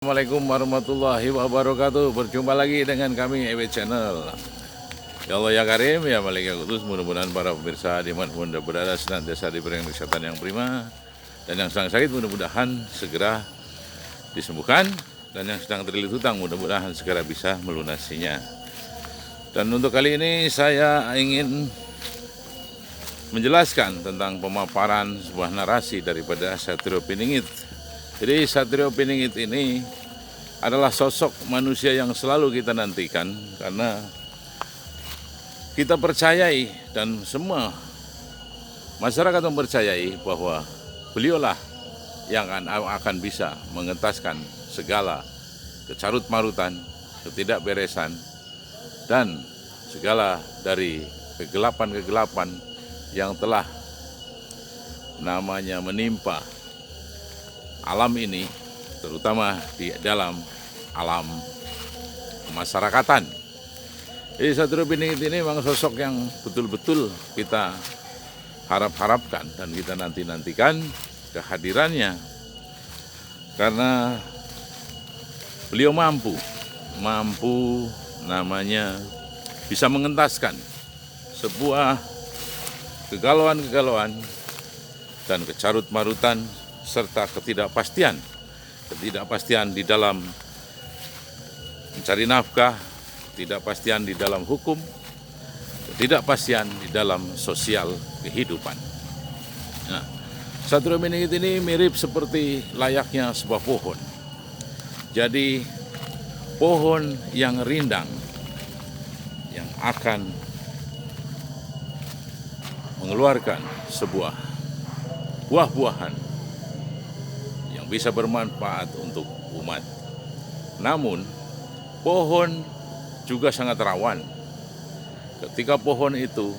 Assalamualaikum warahmatullahi wabarakatuh. Berjumpa lagi dengan kami EW Channel. Ya Allah ya Karim, ya Malik ya Kudus. Mudah-mudahan para pemirsa dimanapun Anda berada senantiasa diberikan kesehatan yang prima, dan yang sedang sakit mudah-mudahan segera disembuhkan, dan yang sedang terlilit hutang mudah-mudahan segera bisa melunasinya. Dan untuk kali ini saya ingin menjelaskan tentang pemaparan sebuah narasi daripada Satrio Piningit. Jadi Satrio Piningit ini adalah sosok manusia yang selalu kita nantikan, karena kita percayai dan semua masyarakat mempercayai bahwa beliaulah yang akan bisa mengentaskan segala kecarut-marutan, ketidakberesan, dan segala dari kegelapan-kegelapan yang telah namanya menimpa alam ini, terutama di dalam alam kemasyarakatan. Jadi Satrio Piningit ini memang sosok yang betul-betul kita harap-harapkan dan kita nanti-nantikan kehadirannya, karena beliau mampu namanya bisa mengentaskan sebuah kegalauan-kegalauan dan kecarut-marutan serta ketidakpastian di dalam mencari nafkah, ketidakpastian di dalam hukum, ketidakpastian di dalam sosial kehidupan. Nah, Satrio Piningit ini mirip seperti layaknya sebuah pohon. Jadi pohon yang rindang yang akan mengeluarkan sebuah buah-buahan bisa bermanfaat untuk umat. Namun, pohon juga sangat rawan. Ketika pohon itu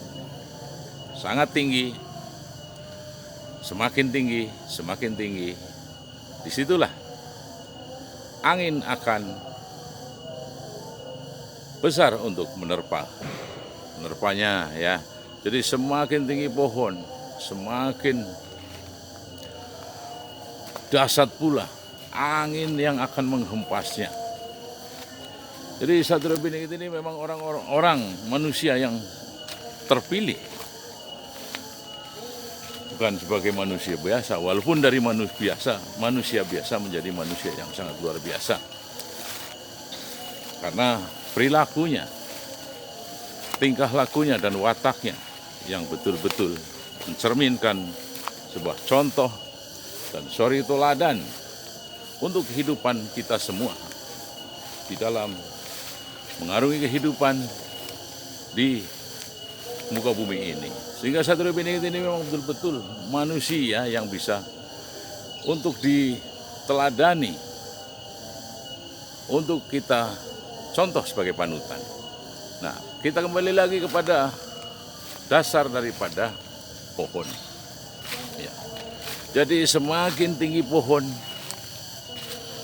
sangat tinggi, semakin tinggi, disitulah angin akan besar untuk menerpanya ya. Jadi semakin tinggi pohon, semakin dahsyat pula angin yang akan menghempasnya. Jadi Satrio Piningit ini memang orang manusia yang terpilih, bukan sebagai manusia biasa, walaupun dari manusia biasa menjadi manusia yang sangat luar biasa, karena perilakunya, tingkah lakunya dan wataknya yang betul-betul mencerminkan sebuah contoh dan suri teladan untuk kehidupan kita semua di dalam mengarungi kehidupan di muka bumi ini. Sehingga Satrio Piningit ini memang betul-betul manusia yang bisa untuk diteladani, untuk kita contoh sebagai panutan. Nah, kita kembali lagi kepada dasar daripada pohon. Ya. Jadi semakin tinggi pohon,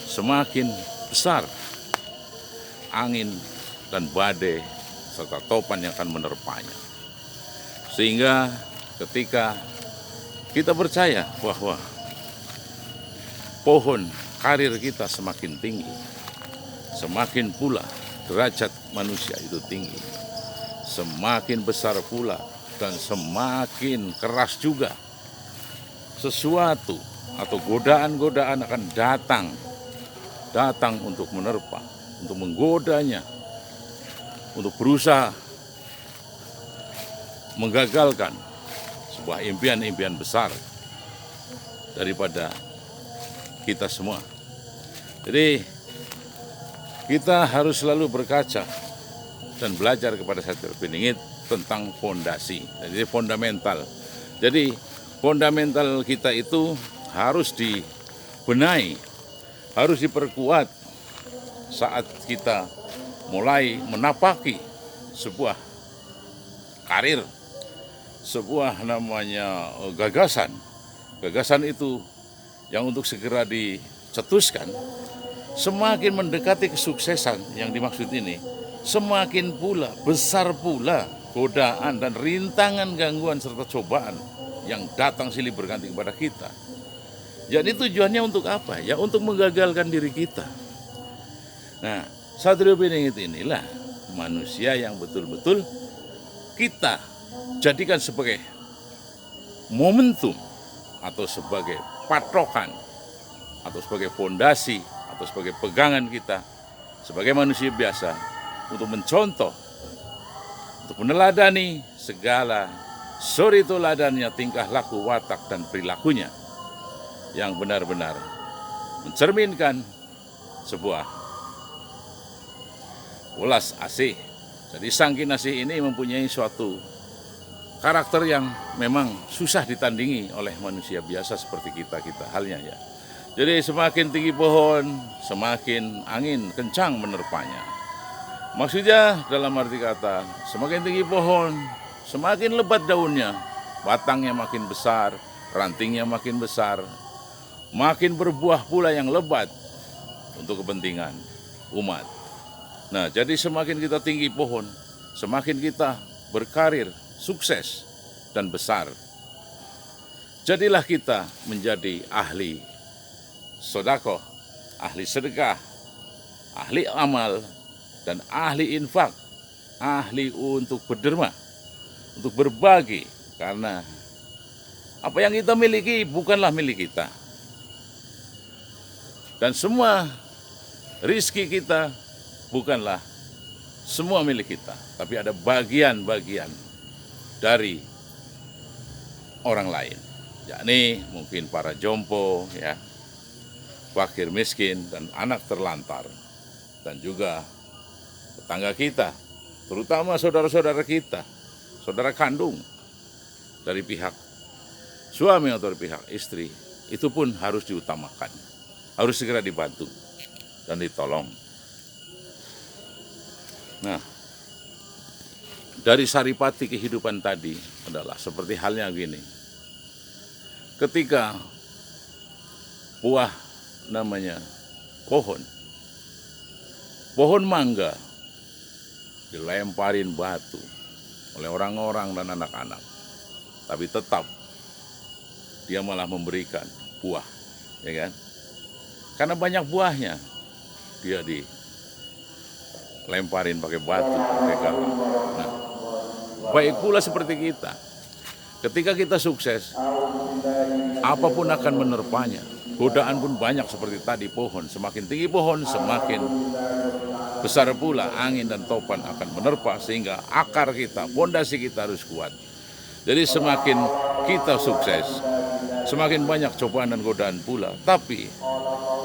semakin besar angin dan badai serta topan yang akan menerpanya. Sehingga ketika kita percaya bahwa pohon karir kita semakin tinggi, semakin pula derajat manusia itu tinggi, semakin besar pula dan semakin keras juga sesuatu atau godaan-godaan akan datang untuk menerpa, untuk menggodanya, untuk berusaha menggagalkan sebuah impian-impian besar daripada kita semua. Jadi kita harus selalu berkaca dan belajar kepada Satrio Piningit tentang fondasi, jadi fundamental. Jadi fundamental kita itu harus dibenahi, harus diperkuat saat kita mulai menapaki sebuah karir, sebuah namanya gagasan. Gagasan itu yang untuk segera dicetuskan, semakin mendekati kesuksesan yang dimaksud ini, semakin pula besar pula godaan dan rintangan, gangguan serta cobaan yang datang silih berganti kepada kita. Jadi tujuannya untuk apa? Ya untuk menggagalkan diri kita. Nah, Satrio Piningit inilah manusia yang betul-betul kita jadikan sebagai momentum atau sebagai patokan atau sebagai fondasi atau sebagai pegangan kita sebagai manusia biasa untuk mencontoh, untuk meneladani segala suri teladannya, tingkah laku, watak, dan perilakunya yang benar-benar mencerminkan sebuah welas asih. Jadi Sang Kinasih ini mempunyai suatu karakter yang memang susah ditandingi oleh manusia biasa seperti kita halnya ya. Jadi semakin tinggi pohon, semakin angin kencang menerpanya. Maksudnya dalam arti kata, semakin tinggi pohon, semakin lebat daunnya, batangnya makin besar, rantingnya makin besar, makin berbuah pula yang lebat untuk kepentingan umat. Nah, jadi semakin kita tinggi pohon, semakin kita berkarir, sukses, dan besar. Jadilah kita menjadi ahli sedekah, ahli sedekah, ahli amal, dan ahli infak, ahli untuk berderma, untuk berbagi. Karena apa yang kita miliki bukanlah milik kita. Dan semua rizki kita bukanlah semua milik kita, tapi ada bagian-bagian dari orang lain, yakni mungkin para jompo, ya, fakir miskin, dan anak terlantar, dan juga tetangga kita, terutama saudara-saudara kita, saudara kandung dari pihak suami atau dari pihak istri, itu pun harus diutamakan, harus segera dibantu dan ditolong. Nah, dari saripati kehidupan tadi adalah seperti halnya gini. Ketika buah namanya pohon mangga dilemparin batu oleh orang-orang dan anak-anak, tapi tetap dia malah memberikan buah, ya kan? Karena banyak buahnya, dia dilemparin pakai batu, pakai galang. Nah, baik pula seperti kita. Ketika kita sukses, apapun akan menerpanya. Godaan pun banyak seperti tadi pohon. Semakin tinggi pohon, semakin besar pula angin dan topan akan menerpa, sehingga akar kita, fondasi kita harus kuat. Jadi semakin kita sukses, semakin banyak cobaan dan godaan pula. Tapi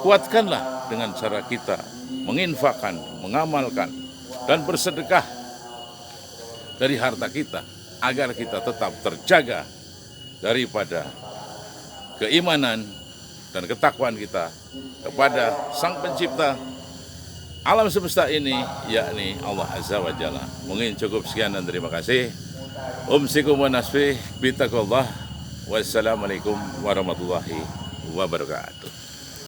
kuatkanlah dengan cara kita menginfakkan, mengamalkan, dan bersedekah dari harta kita, agar kita tetap terjaga daripada keimanan dan ketakwaan kita kepada Sang Pencipta alam semesta ini, yakni Allah Azza wa Jalla. Mungkin cukup sekian dan terima kasih. Umsikum wa nasfi bitaqwallah. Wassalamualaikum warahmatullahi wabarakatuh.